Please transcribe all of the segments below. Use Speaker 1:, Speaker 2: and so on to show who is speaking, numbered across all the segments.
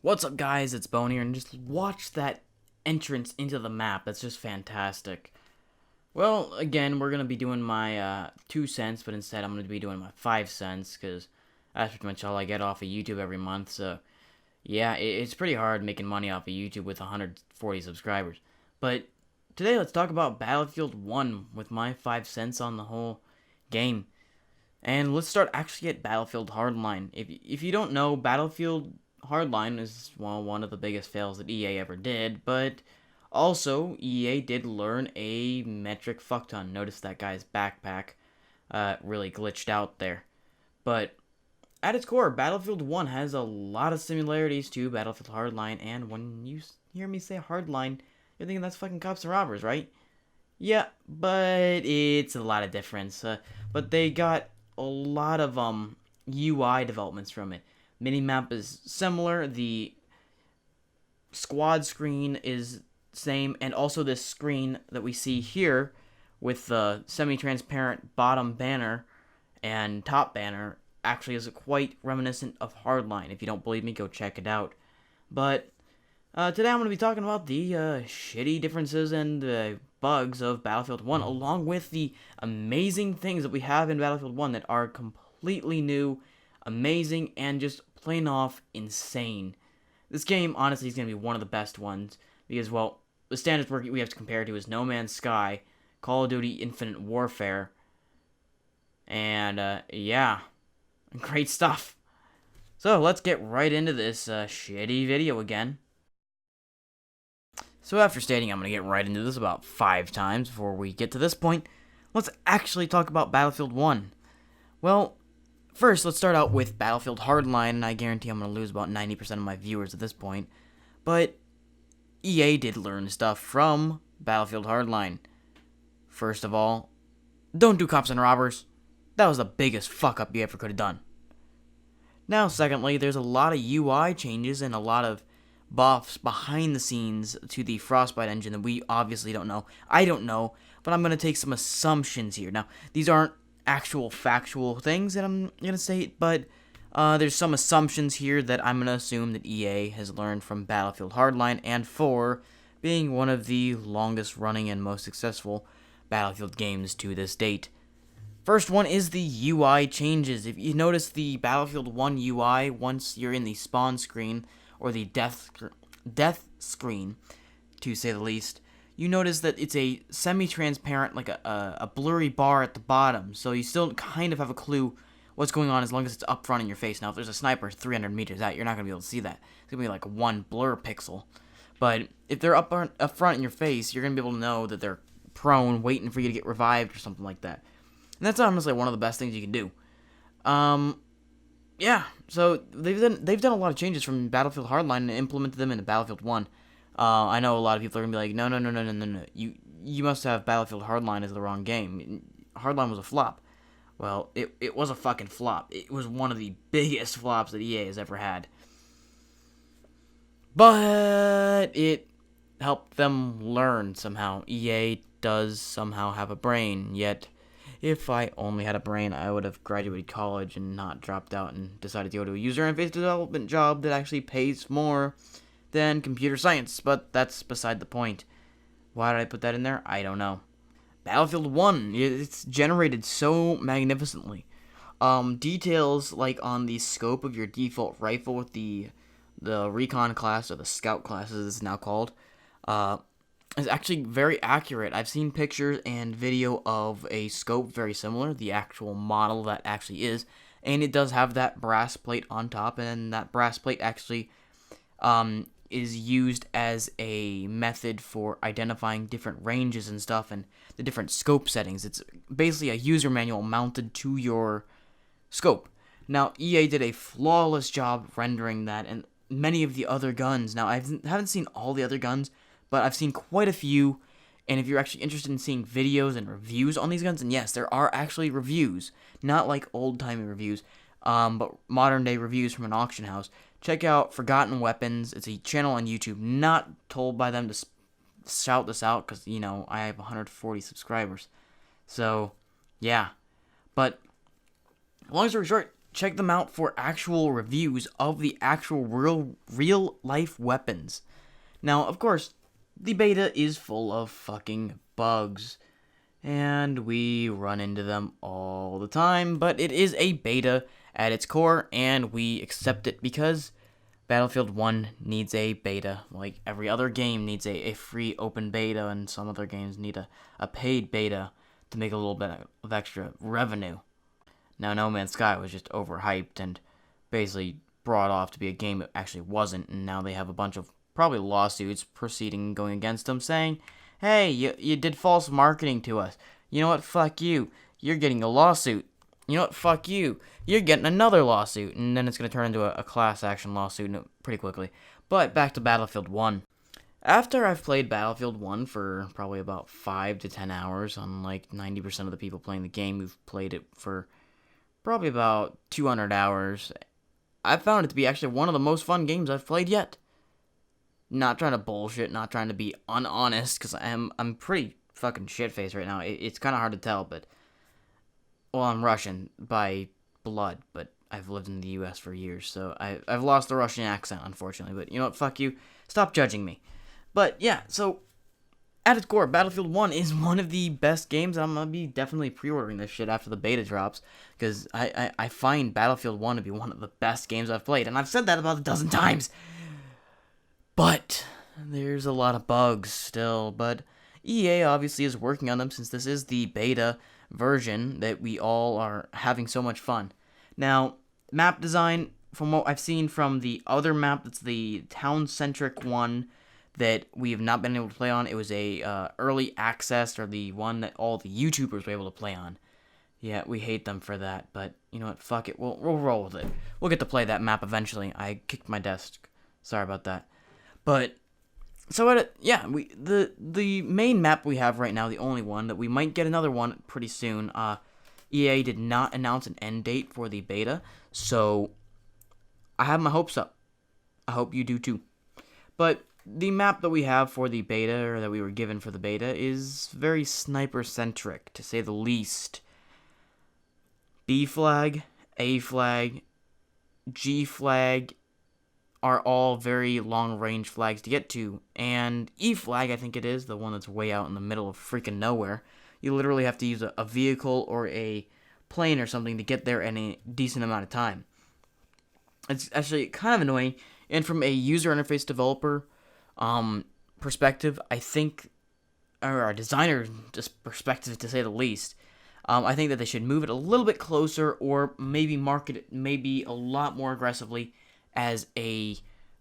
Speaker 1: What's up, guys? It's Bone here, and just watch that entrance into the map. That's just fantastic. Well, again, we're going to be doing my 2 cents, but instead I'm going to be doing my 5 cents, because that's pretty much all I get off of YouTube every month. So, yeah, it's pretty hard making money off of YouTube with 140 subscribers. But today, let's talk about Battlefield 1 with my 5 cents on the whole game. And let's start actually at Battlefield Hardline. If you don't know, Battlefield Hardline is, well, one of the biggest fails that EA ever did, but also EA did learn a metric fuckton. Notice that guy's backpack really glitched out there. But at its core, Battlefield 1 has a lot of similarities to Battlefield Hardline, and when you hear me say Hardline, you're thinking that's fucking cops and robbers, right? Yeah, but it's a lot of difference. But they got a lot of UI developments from it. Minimap is similar. The squad screen is same, and also this screen that we see here with the semi-transparent bottom banner and top banner actually is quite reminiscent of Hardline. If you don't believe me, go check it out. But today I'm going to be talking about the shitty differences and the bugs of Battlefield 1, along with the amazing things that we have in Battlefield 1 that are completely new, amazing, and just plain off insane. This game, honestly, is going to be one of the best ones, because, well, the standards we have to compare to is No Man's Sky, Call of Duty Infinite Warfare, and, yeah, great stuff. So, let's get right into this shitty video again. So after stating I'm going to get right into this about 5 times before we get to this point, let's actually talk about Battlefield 1. Well, first let's start out with Battlefield Hardline, and I guarantee I'm going to lose about 90% of my viewers at this point. But EA did learn stuff from Battlefield Hardline. First of all, don't do cops and robbers. That was the biggest fuck up you ever could have done. Now, secondly, there's a lot of UI changes and a lot of buffs behind the scenes to the Frostbite engine that we obviously don't know. I don't know, but I'm going to take some assumptions here. Now, these aren't actual factual things that I'm going to say, but there's some assumptions here that I'm going to assume that EA has learned from Battlefield Hardline and 4 being one of the longest running and most successful Battlefield games to this date. First one is the UI changes. If you notice the Battlefield 1 UI, once you're in the spawn screen, or the death screen, to say the least, you notice that it's a semi-transparent, like a blurry bar at the bottom, so you still kind of have a clue what's going on as long as it's up front in your face. Now, if there's a sniper 300 meters out, you're not going to be able to see that. It's going to be like one blur pixel. But if they're up front in your face, you're going to be able to know that they're prone, waiting for you to get revived or something like that. And that's honestly one of the best things you can do. Yeah, so they've done a lot of changes from Battlefield Hardline and implemented them into Battlefield 1. I know a lot of people are gonna be like, no. You must have Battlefield Hardline as the wrong game. Hardline was a flop. Well, it was a fucking flop. It was one of the biggest flops that EA has ever had. But it helped them learn somehow. EA does somehow have a brain, yet if I only had a brain, I would have graduated college and not dropped out and decided to go to a user interface development job that actually pays more than computer science, but that's beside the point. Why did I put that in there? I don't know. Battlefield 1, it's generated so magnificently. Details like on the scope of your default rifle with the recon class, or the scout class as it's now called, is actually very accurate. I've seen pictures and video of a scope very similar, the actual model that actually is, and it does have that brass plate on top, and that brass plate actually is used as a method for identifying different ranges and stuff and the different scope settings. It's basically a user manual mounted to your scope. Now, EA did a flawless job rendering that, and many of the other guns. Now, I haven't seen all the other guns, but I've seen quite a few, and if you're actually interested in seeing videos and reviews on these guns, and yes, there are actually reviews, not like old-timey reviews, but modern-day reviews from an auction house. Check out Forgotten Weapons. It's a channel on YouTube, not told by them to shout this out, because, you know, I have 140 subscribers. So, yeah. But, long story short, check them out for actual reviews of the actual real life weapons. Now, of course, the beta is full of fucking bugs, and we run into them all the time, but it is a beta at its core, and we accept it because Battlefield 1 needs a beta. Like every other game needs a free open beta, and some other games need a paid beta to make a little bit of extra revenue. Now, No Man's Sky was just overhyped and basically brought off to be a game it actually wasn't, and now they have a bunch of probably lawsuits proceeding going against them saying, hey, you did false marketing to us. You know what? Fuck you. You're getting a lawsuit. You know what? Fuck you. You're getting another lawsuit. And then it's going to turn into a class action lawsuit pretty quickly. But back to Battlefield 1. After I've played Battlefield 1 for probably about 5 to 10 hours, unlike 90% of the people playing the game who've played it for probably about 200 hours, I found it to be actually one of the most fun games I've played yet. Not trying to bullshit, not trying to be unhonest, because I'm pretty fucking shit-faced right now. It's kind of hard to tell, but... Well, I'm Russian by blood, but I've lived in the U.S. for years, so I've lost the Russian accent, unfortunately. But you know what? Fuck you. Stop judging me. But yeah, so... At its core, Battlefield 1 is one of the best games, and I'm going to be definitely pre-ordering this shit after the beta drops, because I find Battlefield 1 to be one of the best games I've played, and I've said that about a dozen times. But there's a lot of bugs still, but EA obviously is working on them since this is the beta version that we all are having so much fun. Now, map design, from what I've seen from the other map, that's the town-centric one that we have not been able to play on. It was a early access, or the one that all the YouTubers were able to play on. Yeah, we hate them for that, but you know what, fuck it, we'll roll with it. We'll get to play that map eventually. I kicked my desk. Sorry about that. But, so the main map we have right now, the only one, that we might get another one pretty soon, EA did not announce an end date for the beta, so I have my hopes up. I hope you do too. But the map that we have for the beta, or that we were given for the beta, is very sniper-centric, to say the least. B flag, A flag, G flag are all very long-range flags to get to, and E flag, I think it is, the one that's way out in the middle of freaking nowhere. You literally have to use a vehicle or a plane or something to get there in a decent amount of time. It's actually kind of annoying, and from a user interface developer perspective, I think, or a designer perspective to say the least, I think that they should move it a little bit closer, or maybe market it maybe a lot more aggressively as a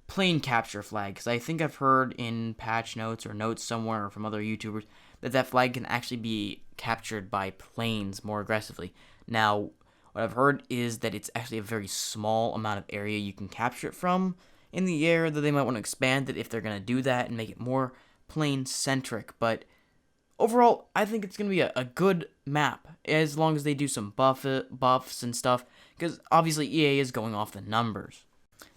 Speaker 1: plane capture flag, because I think I've heard in patch notes or notes somewhere from other YouTubers that flag can actually be captured by planes more aggressively. Now, what I've heard is that it's actually a very small amount of area you can capture it from in the air, that they might want to expand it if they're going to do that and make it more plane-centric, but overall, I think it's going to be a good map, as long as they do some buffs and stuff, because obviously EA is going off the numbers.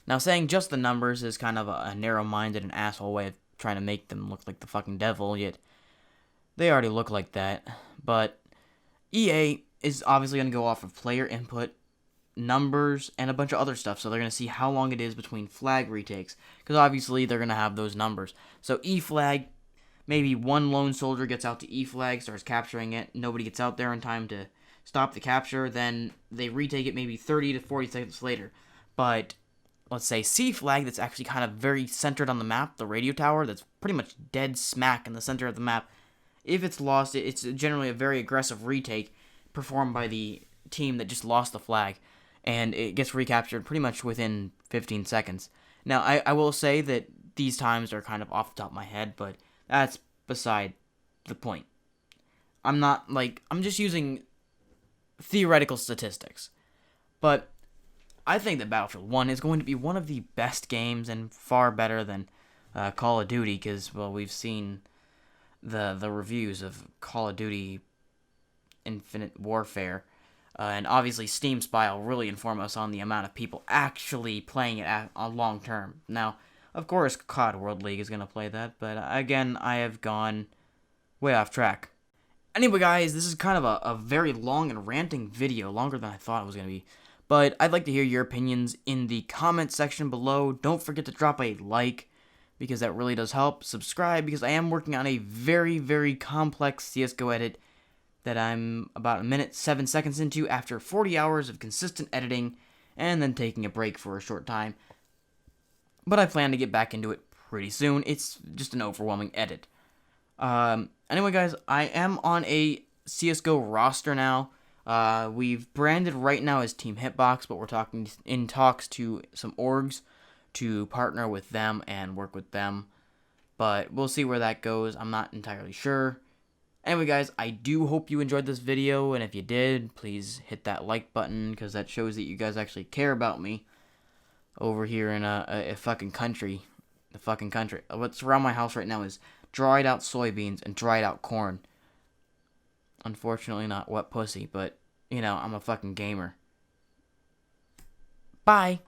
Speaker 1: Now, saying just the numbers is kind of a narrow-minded and asshole way of trying to make them look like the fucking devil, yet they already look like that. But EA is obviously going to go off of player input, numbers, and a bunch of other stuff, so they're going to see how long it is between flag retakes, because obviously they're going to have those numbers. So E flag, maybe one lone soldier gets out to E flag, starts capturing it, nobody gets out there in time to stop the capture, then they retake it maybe 30 to 40 seconds later. But let's say C flag, that's actually kind of very centered on the map, the radio tower, that's pretty much dead smack in the center of the map. If it's lost, it's generally a very aggressive retake performed by the team that just lost the flag, and it gets recaptured pretty much within 15 seconds. Now, I will say that these times are kind of off the top of my head, but that's beside the point. I'm just using theoretical statistics. But I think that Battlefield 1 is going to be one of the best games, and far better than Call of Duty, because, well, we've seen the reviews of Call of Duty Infinite Warfare, and obviously Steam Spy will really inform us on the amount of people actually playing it on long term. Now, of course, CoD World League is going to play that, but again, I have gone way off track. Anyway, guys, this is kind of a very long and ranting video, longer than I thought it was going to be. But I'd like to hear your opinions in the comment section below. Don't forget to drop a like, because that really does help. Subscribe, because I am working on a very, very complex CSGO edit that I'm about a minute 7 seconds into after 40 hours of consistent editing and then taking a break for a short time. But I plan to get back into it pretty soon. It's just an overwhelming edit. Anyway, guys, I am on a CSGO roster now. We've branded right now as Team Hitbox, but we're talks to some orgs to partner with them and work with them. But we'll see where that goes. I'm not entirely sure. Anyway, guys, I do hope you enjoyed this video, and if you did, please hit that like button, because that shows that you guys actually care about me over here in a fucking country. The fucking country. What's around my house right now is dried out soybeans and dried out corn. Unfortunately, not wet pussy, but, you know, I'm a fucking gamer. Bye.